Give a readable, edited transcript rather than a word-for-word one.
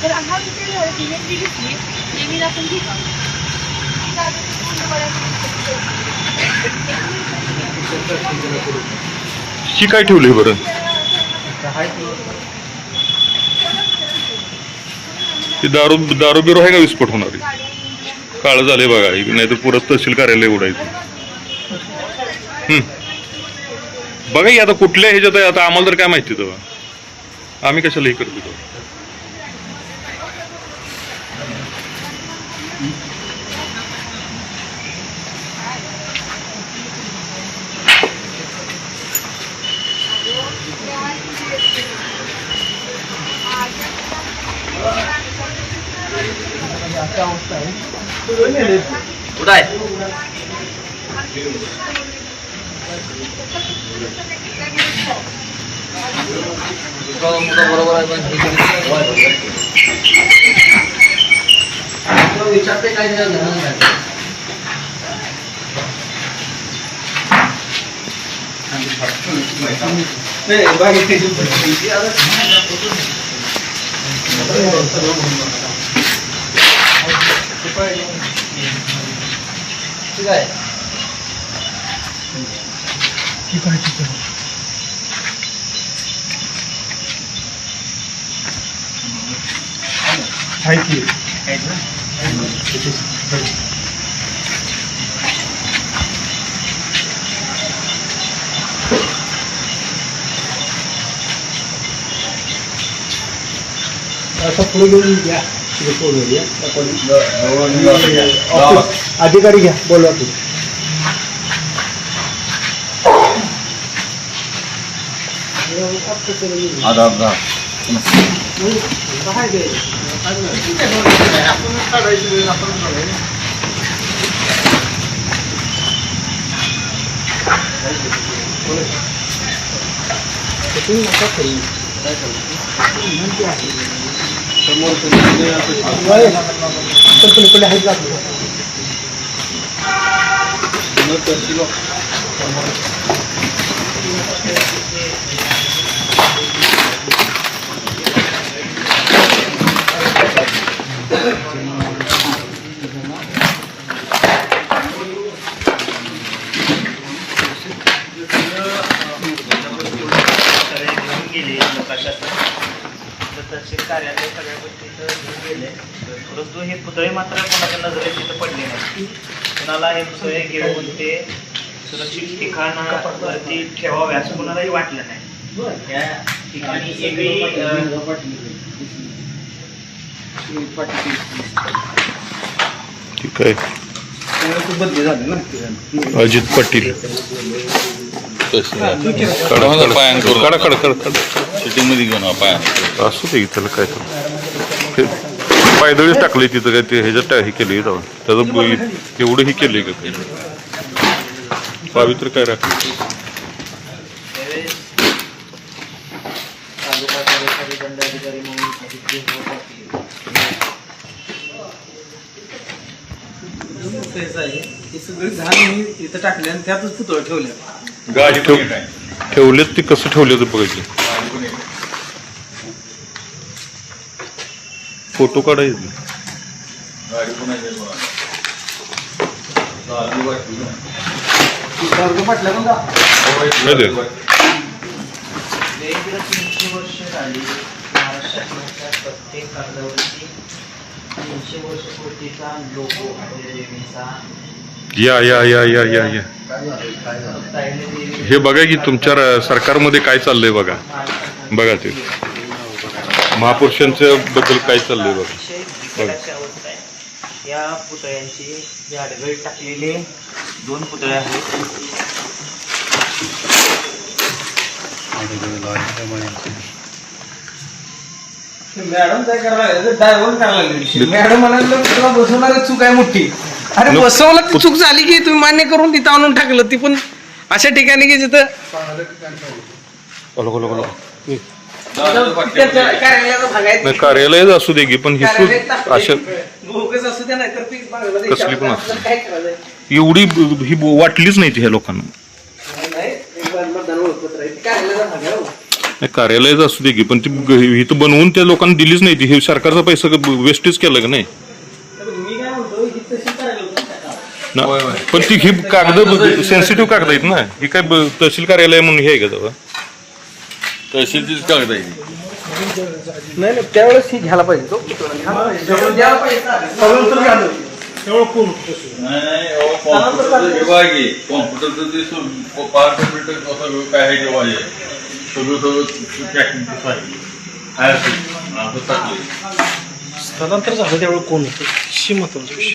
तर हा विषय झाला की जी घेतली नेहमीला आपण घेतो ही काय ठेवली बरं? ती दारू दारू बिरू आहे का विस्फोट होणारी? काळं झाले बघा, नाही तर पुरं तहसील कार्यालय उडायचं. बघा की आता कुठल्या ह्याच्यात आहे, आता आम्हाला तर काय माहिती तेव्हा आम्ही कशाला हे करतो. उडाय बरोबर आहे पण विचारते काय नाही बाकी ठीक आहे असं पुढे घेऊन घ्या अधिकारी घ्या बोलवा तुम्ही. पलीकडे आहेत का तहसील कार्यालय सगळ्या गोष्टी घेऊन गेले, परंतु हे पुतळे मात्र कोणाच्या नजरेत तिथं पडले नाही. कुणाला हे पुतळे घेऊन ते सुरक्षित ठिकाणावरती ठेवावे असं कुणालाही वाटलं नाही. या ठिकाणी ठीक आहे. अजित पाटील सिटीमध्ये घेऊन पाय असू दे त्याला काय तर पायदळीच टाकले तिथं काय ते ह्याच्यात हे केले जाऊन त्याचं एवढं ही केले का पावित्र काय राखले. इथं टाकले आणि त्यातच पुतळे ठेवले. गाडी ठेवलेत ते कसं ठेवले तर बघायचे. फोटो काढायचे. प्रत्येक कागदावरती 300 वर्ष पूर्तीचा लोगो या या या या या या हे बघा की तुमच्या सरकारमध्ये काय चाललंय बघा. बघा ते महापुरुषांच्या बद्दल काय चाललंय बघा. या पुतळ्यांची आडगळी टाकलेले 2 पुतळे आहेत. मॅडम काय करायला डायव्हर्ट करायला लागली. मॅडम म्हणाले तुला बसवणारी चूक आहे मोठी. अरे बसवलं ती चूक झाली की तुम्ही मान्य करून तिथं आणून टाकलं. ती पण अशा ठिकाणी की जिथं कार्यालयच असू दे की पण ही अशा कसली पण असू एवढी ही वाटलीच नाही ह्या लोकांना. नाही, कार्यालयच असू दे की पण ती इथं बनवून त्या लोकांना दिलीच नाही ती. हे सरकारचा पैसा वेस्टेज केलं का नाही मी काय म्हणतो ही तशी करायला होती का? ना? पण ती ही कागद सेन्सिटिव्ह कागद आहेत ना. ही काय तहसील कार्यालय म्हणून हे आहे का तेव्हा? तहसीलचीच कागद आहे नाही नाही त्यावेळेस ही घ्यायला पाहिजे तो द्यायला पाहिजे. तर झालं. कॉम्प्युटरचं जे पार्ट बिल्ट कसं काय आहे जेव्हा आहे सगळं पॅकिंग कसं आहे असं टाकलं. स्थलांतर झालं त्यावेळेस कोण होतं? महत्वाचा विषय.